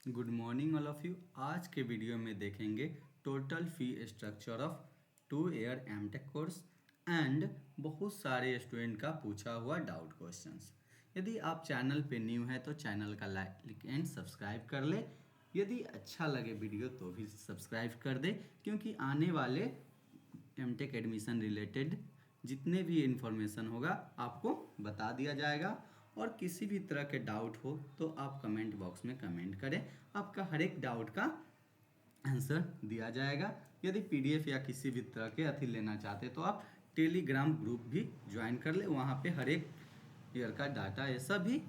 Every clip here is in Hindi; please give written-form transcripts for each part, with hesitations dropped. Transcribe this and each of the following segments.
Good morning all of you. आज के वीडियो में देखेंगे total fee structure of 2 year MTech course and बहुत सारे स्टूडेंट का पूछा हुआ डाउट क्वेश्चंस। यदि आप चैनल पे न्यू है तो चैनल का लाइक एंड सब्सक्राइब कर ले। यदि अच्छा लगे वीडियो तो भी सब्सक्राइब कर दे, क्योंकि आने वाले एमटेक एडमिशन रिलेटेड जितने भी इन्फॉर्मेशन होगा आपको बता दिया जाएगा। और किसी भी तरह के डाउट हो तो आप कमेंट बॉक्स में कमेंट करें, आपका हर एक डाउट का आंसर दिया जाएगा। यदि पीडीएफ या किसी भी तरह के अथी लेना चाहते तो आप टेलीग्राम ग्रुप भी ज्वाइन कर ले, वहाँ पे हर एक ईयर का डाटा ये सब भी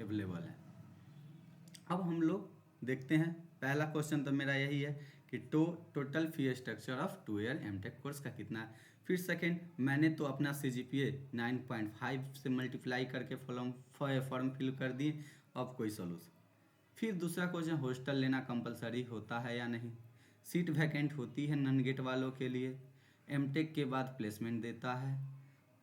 अवेलेबल है। अब हम लोग देखते हैं, पहला क्वेश्चन तो मेरा यही है कि total fee structure of 2 year MTech course का कितना है। फिर सेकंड, मैंने तो अपना CGPA 9.5 से मल्टीप्लाई करके फॉर्म फिल कर दिए, अब कोई सोल्यूशन। फिर दूसरा क्वेश्चन, हॉस्टल लेना कंपलसरी होता है या नहीं, सीट वैकेंट होती है नॉन गेट वालों के लिए, एमटेक के बाद प्लेसमेंट देता है,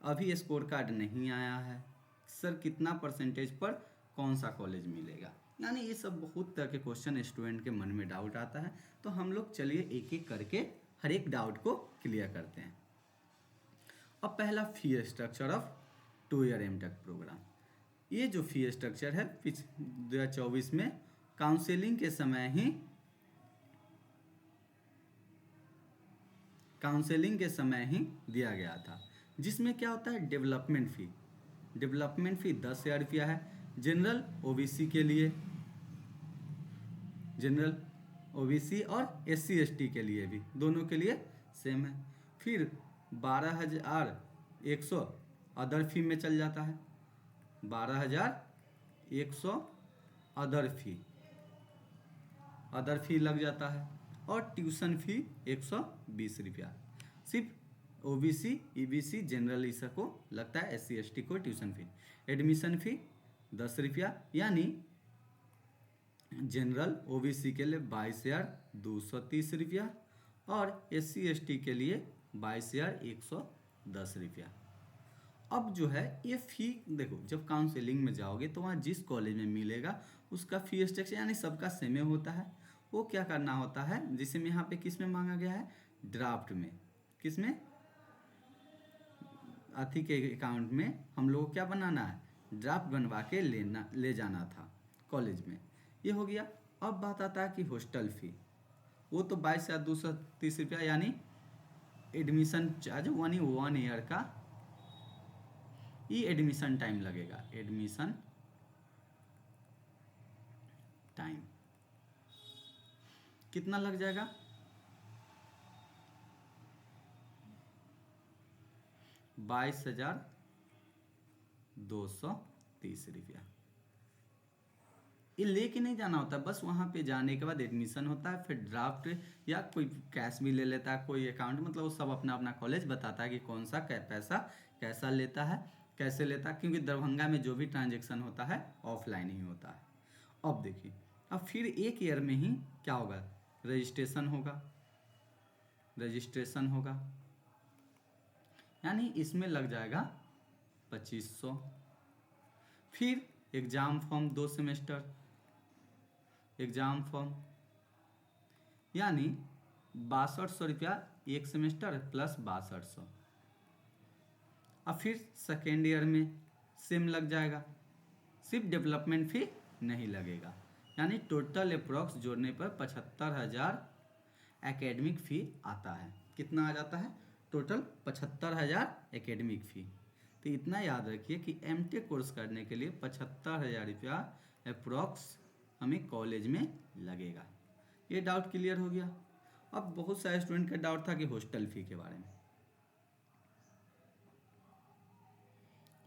अभी स्कोर कार्ड नहीं आया है, सर कितना परसेंटेज पर कौन सा कॉलेज मिलेगा। यानी ये सब बहुत तरह के क्वेश्चन स्टूडेंट के मन में डाउट आता है, तो हम लोग चलिए एक एक करके हर एक डाउट को क्लियर करते हैं। अब पहला fee structure of 2 year MTech programme. ये जो फी स्ट्रक्चर है 2024 में काउंसलिंग के समय ही दिया गया था, जिसमें क्या होता है डेवलपमेंट फ़ी 10,000 रुपया है। जनरल ओबीसी के लिए, जनरल ओबीसी और SC ST के लिए भी, दोनों के लिए सेम है। फिर 12,100 अदर फी में चल जाता है, 12,100 अदर फी लग जाता है। और ट्यूशन फी 120 रुपया, सिर्फ ओबीसी EBC जनरल इस को लगता है, SC ST को ट्यूशन फी। एडमिशन फी 10 रुपया, यानी जनरल ओबीसी के लिए 22,230 रुपया और SC ST के लिए 22,110 रुपया। अब जो है ये फ़ी देखो, जब काउंसलिंग में जाओगे तो वहाँ जिस कॉलेज में मिलेगा उसका फ़ी स्ट्रक्चर यानी सबका सेम होता है। वो क्या करना होता है, जिसे में यहाँ पे किस में मांगा गया है, ड्राफ्ट में, किस में, अथी के अकाउंट में हम लोग को क्या बनाना है, ड्राफ्ट बनवा के ले जाना था कॉलेज में। ये हो गया। अब बात आता है कि हॉस्टल फ़ी, वो तो 22,230 रुपया, यानी एडमिशन चार्ज 1 ईयर का एडमिशन टाइम लगेगा। एडमिशन टाइम कितना लग जाएगा, 22,230 रुपया। ये लेके नहीं जाना होता, बस वहाँ पे जाने के बाद एडमिशन होता है, फिर ड्राफ्ट या कोई कैश भी ले लेता है, कोई अकाउंट, मतलब वो सब अपना अपना कॉलेज बताता है कि कौन सा पैसा कैसा लेता है, कैसे लेता है, क्योंकि दरभंगा में जो भी ट्रांजेक्शन होता है ऑफलाइन ही होता है। अब देखिए, अब फिर 1 ईयर में ही क्या होगा, रजिस्ट्रेशन होगा, यानी इसमें लग जाएगा 2,500। फिर exam form 2 semester exam form, यानी 6200 रुपया एक सेमेस्टर प्लस 6200। अब फिर सेकेंड ईयर में सेम लग जाएगा, सिर्फ डेवलपमेंट फ़ी नहीं लगेगा, यानी टोटल अप्रॉक्स जोड़ने पर 75,000 एकेडमिक फ़ी आता है। कितना आ जाता है, टोटल 75,000 एकेडमिक फ़ी। तो इतना याद रखिए कि एमटेक कोर्स करने के लिए 75,000 रुपया अप्रॉक्स हमें कॉलेज में लगेगा। ये डाउट क्लियर हो गया। अब बहुत सारे स्टूडेंट का डाउट था कि हॉस्टल फ़ी के बारे में।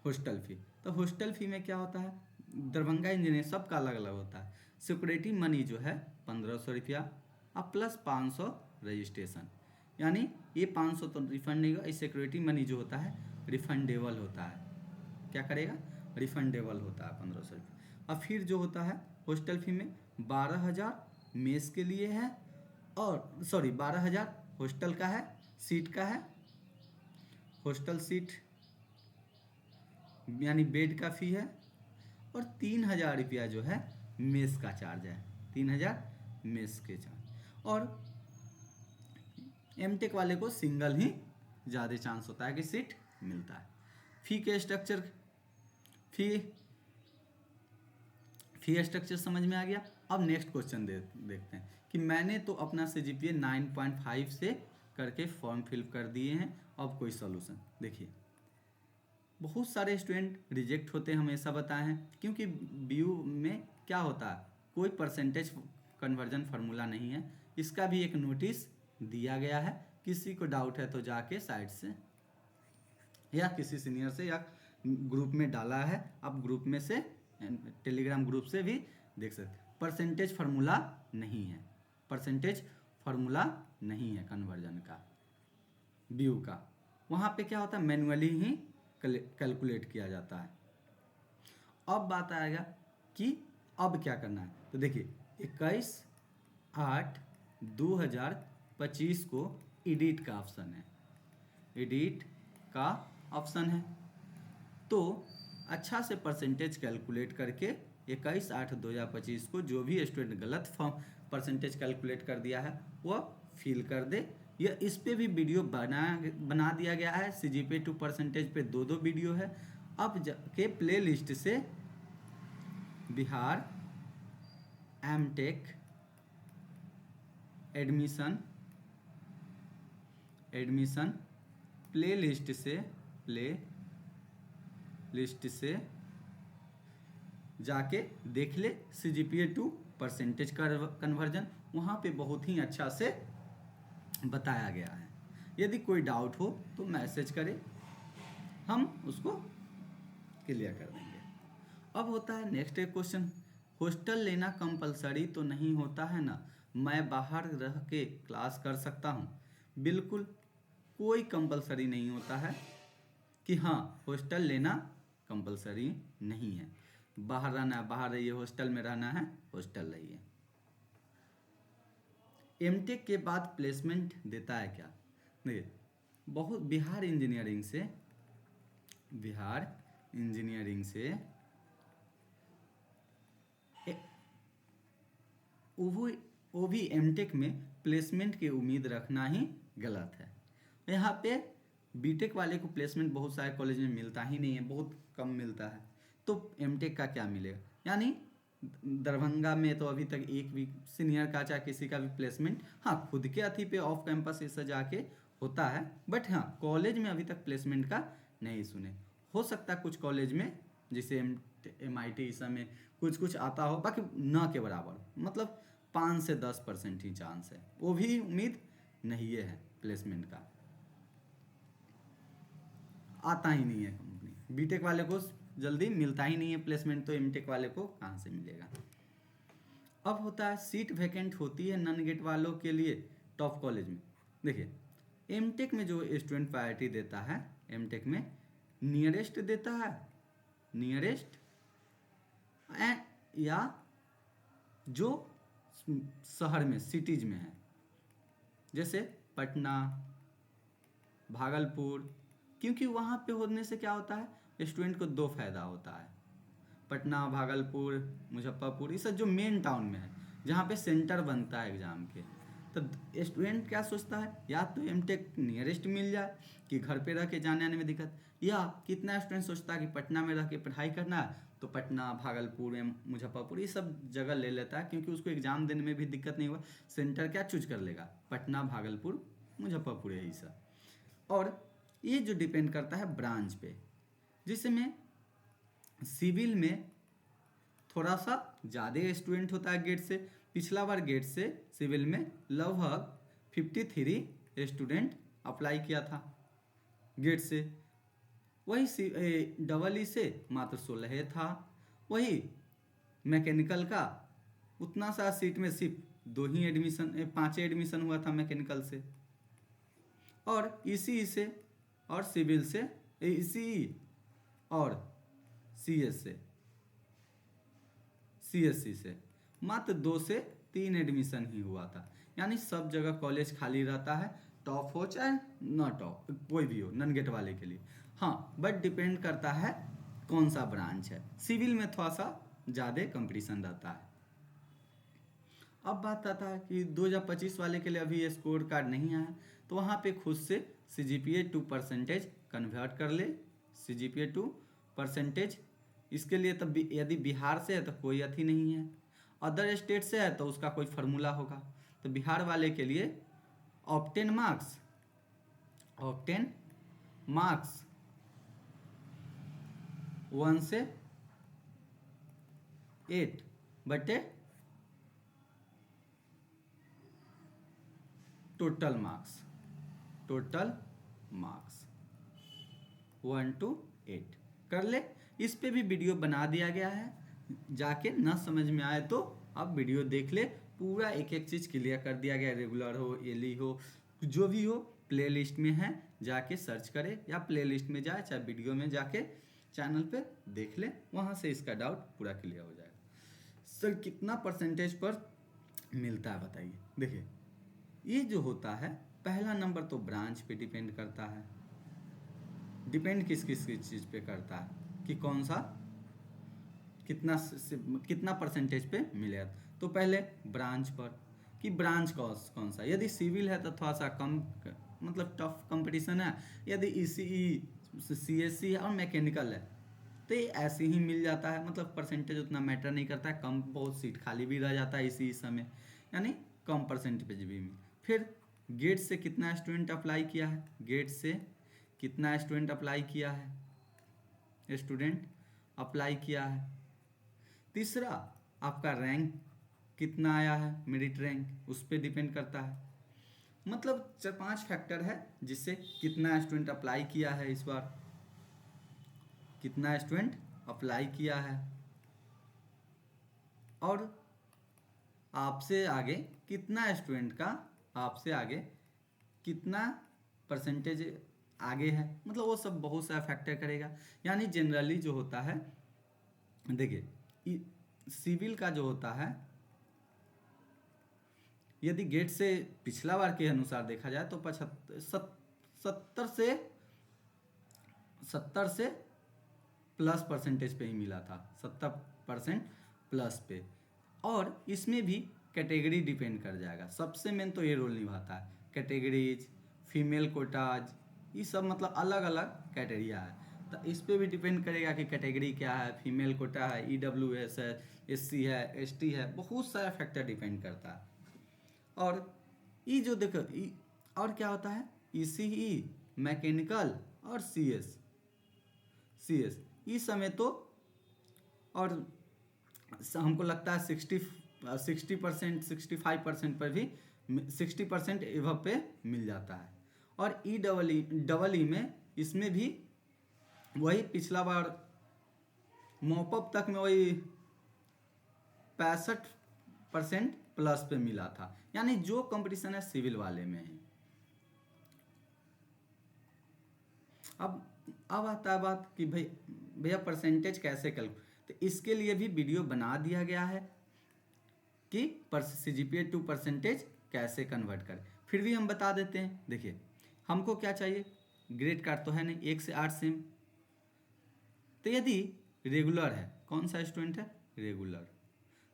हॉस्टल फ़ी, तो हॉस्टल फ़ी में क्या होता है, दरभंगा इंजीनियर सबका अलग अलग होता है। सिक्योरिटी मनी जो है 1,500 रुपया और प्लस 500 रजिस्ट्रेशन, यानी ये 500 तो रिफंड नहीं होगा, इस सिक्योरिटी मनी जो होता है रिफंडेबल होता है। क्या करेगा, रिफंडेबल होता है 1,500 रुपये। और फिर जो होता है हॉस्टल फ़ी में 12,000 मेस के लिए है, और 12,000 हॉस्टल का है, सीट का है, हॉस्टल सीट यानी बेड का फ़ी है, और 3,000 रुपया जो है मेस का चार्ज है, 3000 मेस के चार्ज। और एमटेक वाले को सिंगल ही ज़्यादा चांस होता है कि सीट मिलता है। फी के स्ट्रक्चर, फी स्ट्रक्चर समझ में आ गया। अब नेक्स्ट क्वेश्चन देखते हैं कि मैंने तो अपना CGPA 9.5 से करके फॉर्म फिल कर दिए हैं, अब कोई सोल्यूशन। देखिए बहुत सारे स्टूडेंट रिजेक्ट होते हैं, हमेशा बताए हैं, क्योंकि BU में क्या होता है, कोई परसेंटेज कन्वर्जन फार्मूला नहीं है। इसका भी एक नोटिस दिया गया है, किसी को डाउट है तो जाके साइट से या किसी सीनियर से या ग्रुप में डाला है, आप ग्रुप में से टेलीग्राम ग्रुप से भी देख सकते हैं। परसेंटेज फार्मूला नहीं है, परसेंटेज फार्मूला नहीं है कन्वर्जन का BU का। वहाँ पे क्या होता है, मैनुअली ही कैलकुलेट किया जाता है। अब बात आएगा कि अब क्या करना है। तो देखिए 21/8/2025 को एडिट का ऑप्शन है, एडिट का ऑप्शन है। तो अच्छा से परसेंटेज कैलकुलेट करके 21/8/2025 को जो भी स्टूडेंट गलत फॉर्म परसेंटेज कैलकुलेट कर दिया है वो फिल कर दे। या इस पे भी वीडियो बना दिया गया है, CGPA 2 परसेंटेज पे 2 वीडियो है। अब के प्ले लिस्ट से Bihar MTech admission playlist से जाके देख ले CGPA 2 परसेंटेज कन्वर्जन, वहाँ पे बहुत ही अच्छा से बताया गया है। यदि कोई डाउट हो तो मैसेज करें, हम उसको क्लियर कर देंगे। अब होता है नेक्स्ट एक क्वेश्चन, हॉस्टल लेना कंपलसरी तो नहीं होता है ना, मैं बाहर रह के क्लास कर सकता हूँ? बिल्कुल कोई कंपलसरी नहीं होता है कि हाँ हॉस्टल लेना कंपलसरी नहीं है। बाहर रहना है बाहर रहिए, हॉस्टल में रहना है हॉस्टल रहिए। एमटेक के बाद प्लेसमेंट देता है क्या? देखिए बहुत बिहार इंजीनियरिंग से वो भी एमटेक में प्लेसमेंट की उम्मीद रखना ही गलत है। यहाँ पे बीटेक वाले को प्लेसमेंट बहुत सारे कॉलेज में मिलता ही नहीं है, बहुत कम मिलता है। तो एमटेक का क्या मिलेगा? यानी दरभंगा में तो अभी तक एक भी सीनियर का चाहे किसी का भी प्लेसमेंट, हाँ खुद के अथी पे ऑफ कैंपस ऐसा जाके होता है, बट हाँ कॉलेज में अभी तक प्लेसमेंट का नहीं सुने। हो सकता है कुछ कॉलेज में जैसे MIT इस में कुछ आता हो, बाकी न के बराबर, मतलब 5 से 10% ही चांस है, वो भी उम्मीद नहीं है प्लेसमेंट का, आता ही नहीं है कंपनी। बीटेक वाले को जल्दी मिलता ही नहीं है प्लेसमेंट, तो एमटेक वाले को कहाँ से मिलेगा। अब होता है सीट वैकेंट होती है नॉन गेट वालों के लिए टॉप कॉलेज में। देखिए एमटेक में जो स्टूडेंट प्रायोरिटी देता है, एमटेक में नियरेस्ट देता है, नियरेस्ट या जो शहर में सिटीज में है, जैसे पटना, भागलपुर, क्योंकि वहाँ पे होने से क्या होता है स्टूडेंट को 2 फायदा होता है। पटना, भागलपुर, मुजफ्फरपुर, ये सब जो मेन टाउन में है जहाँ पे सेंटर बनता है एग्ज़ाम के, तो स्टूडेंट क्या सोचता है, या तो एमटेक नियरेस्ट मिल जाए कि घर पे रह के जाने आने में दिक्कत, या कितना स्टूडेंट सोचता है कि पटना में रह के पढ़ाई करना है तो पटना, भागलपुर, मुजफ्फरपुर ये सब जगह ले लेता है, क्योंकि उसको एग्ज़ाम देने में भी दिक्कत नहीं हुआ। सेंटर क्या चूज कर लेगा, पटना, भागलपुर, मुजफ्फरपुर, यही सब। और ये जो डिपेंड करता है ब्रांच पे, जिसमें सिविल में थोड़ा सा ज़्यादा स्टूडेंट होता है गेट से। पिछला बार गेट से सिविल में लगभग 53 स्टूडेंट अप्लाई किया था गेट से, वही EE से मात्र 16 था। वही मैकेनिकल का उतना सा सीट में सिर्फ 2 ही एडमिशन, 5 एडमिशन हुआ था मैकेनिकल से, और ECE से और सिविल से, ECE और CSC से मात्र 2 से 3 एडमिशन ही हुआ था। यानी सब जगह कॉलेज खाली रहता है, टॉप हो चाहे ना टॉप, कोई भी हो नॉन गेट वाले के लिए। हाँ बट डिपेंड करता है कौन सा ब्रांच है। सिविल में थोड़ा सा ज़्यादा कंपटीशन रहता है, अब बात आता है कि 2025 वाले के लिए अभी ये स्कोर कार्ड नहीं आया, तो वहाँ पे खुद से CGPA टू परसेंटेज कन्वर्ट कर ले, CGPA टू परसेंटेज। इसके लिए तब यदि बिहार से है तो कोई अथी नहीं है, अदर स्टेट से है तो उसका कोई फार्मूला होगा। तो बिहार वाले के लिए ऑब्टेन मार्क्स 1 से 8 बटे टोटल मार्क्स 1 to 8 कर ले। इस पे भी वीडियो बना दिया गया है, जाके ना समझ में आए तो आप वीडियो देख ले, पूरा एक एक चीज़ क्लियर कर दिया गया। रेगुलर हो, एली हो, जो भी हो प्लेलिस्ट में है, जाके सर्च करे या प्लेलिस्ट में जाए, चाहे वीडियो में जाके चैनल पे देख ले, वहाँ से इसका डाउट पूरा क्लियर हो जाएगा। सर कितना परसेंटेज पर मिलता है बताइए। देखिए ये जो होता है, पहला नंबर तो ब्रांच पे डिपेंड करता है। डिपेंड किस किस चीज़ पे करता है कि कौन सा कितना परसेंटेज पे मिलेगा। तो पहले ब्रांच पर कि ब्रांच कौन सा, यदि सिविल है तो थोड़ा सा कम मतलब टफ कंपटीशन है, यदि ECE CSC है और मैकेनिकल है तो ये ऐसे ही मिल जाता है, मतलब परसेंटेज उतना मैटर नहीं करता है, कम बहुत सीट खाली भी रह जाता है इसी समय, यानी कम परसेंटेज भी मिल। फिर गेट से कितना स्टूडेंट अप्लाई किया है, गेट से कितना स्टूडेंट अप्लाई किया है। तीसरा आपका रैंक कितना आया है, मेरिट रैंक, उस पर डिपेंड करता है। मतलब 4-5 फैक्टर है जिससे कितना स्टूडेंट अप्लाई किया है, इस बार कितना स्टूडेंट अप्लाई किया है, और आपसे आगे कितना स्टूडेंट का आपसे आगे कितना परसेंटेज आगे है, मतलब वो सब बहुत सारा फैक्टर करेगा। यानी जनरली जो होता है, देखिए सिविल का जो होता है, यदि गेट से पिछला बार के अनुसार देखा जाए तो 70 से प्लस परसेंटेज पे ही मिला था, 70% प्लस पे। और इसमें भी कैटेगरी डिपेंड कर जाएगा, सबसे मेन तो ये रोल निभाता है, कैटेगरीज, फीमेल कोटाज, ये सब मतलब अलग अलग कैटेगरिया है, तो इस पे भी डिपेंड करेगा कि कैटेगरी क्या है, फीमेल कोटा है, EWS है, SC है, ST है, बहुत सारा फैक्टर डिपेंड करता है। और ये जो देखो और क्या होता है, ECE, मैकेनिकल और CS इस समय तो, और हमको लगता है 60% 65% पर भी 60% एवं पे मिल जाता है। और EEE में इसमें भी वही पिछला बार मॉपअप तक में वही 65% प्लस पे मिला था, यानी जो कंपटीशन है सिविल वाले में है। अब आता है बात कि भैया परसेंटेज कैसे कैलकुलेट, तो इसके लिए भी वीडियो बना दिया गया है कि CGPA टू परसेंटेज कैसे कन्वर्ट करें। फिर भी हम बता देते हैं। देखिए हमको क्या चाहिए, ग्रेड कार्ड तो है नहीं, 1 से 8 सेम। तो यदि रेगुलर है, कौन सा स्टूडेंट है, रेगुलर,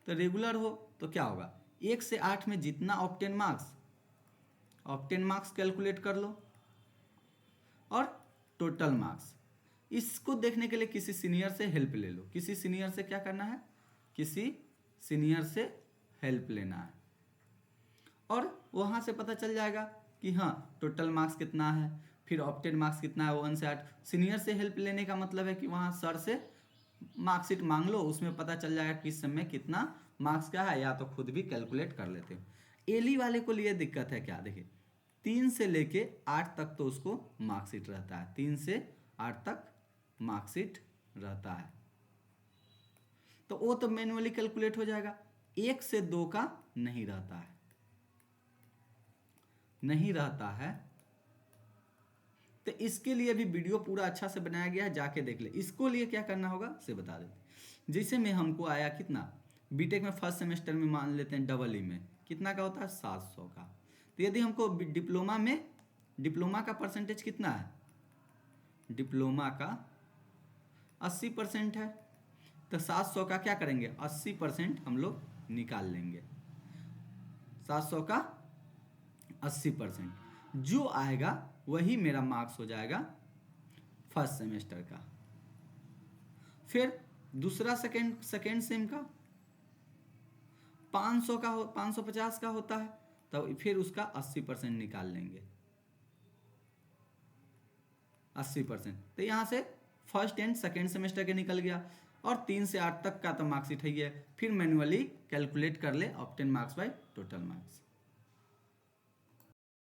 तो रेगुलर हो तो क्या होगा, 1 से 8 में जितना ऑब्टेन मार्क्स कैलकुलेट कर लो और टोटल मार्क्स। इसको देखने के लिए किसी सीनियर से हेल्प ले लो। किसी सीनियर से क्या करना है, किसी सीनियर से हेल्प लेना है, और वहाँ से पता चल जाएगा कि हाँ टोटल मार्क्स कितना है, फिर ऑब्टेन मार्क्स कितना है, 1 से 8। सीनियर से हेल्प लेने का मतलब है कि वहाँ सर से मार्कशीट मांग लो, उसमें पता चल जाएगा किस समय कितना मार्क्स का है, या तो खुद भी कैलकुलेट कर लेते हो। एली वाले को लिए दिक्कत है क्या, देखिए 3 से लेके 8 तक तो उसको मार्कशीट रहता है, 3 से 8 तक मार्कशीट रहता है, तो वो तो मैन्युअली कैलकुलेट हो जाएगा। 1 से 2 का नहीं रहता है, तो इसके लिए भी वीडियो पूरा अच्छा से बनाया गया है, जाके देख ले। इसको लिए क्या करना होगा से बता देते। जैसे में हमको आया कितना, बीटेक में फर्स्ट सेमेस्टर में मान लेते हैं EE में कितना का होता है, 700 का। तो यदि हमको डिप्लोमा का परसेंटेज कितना है, डिप्लोमा का 80% है, तो 700 का क्या करेंगे, 80% हम लोग निकाल लेंगे। 700 का 80%, जो आएगा वही मेरा मार्क्स हो जाएगा फर्स्ट सेमेस्टर का। फिर दूसरा सेकेंड सेम का 550 का होता है, तो फिर उसका 80% निकाल लेंगे, 80%। तो यहाँ से फर्स्ट एंड सेकेंड सेमेस्टर के निकल गया, और 3 से 8 तक का तो मार्क्सिट है, फिर मैन्युअली कैलकुलेट कर ले obtain marks by total marks.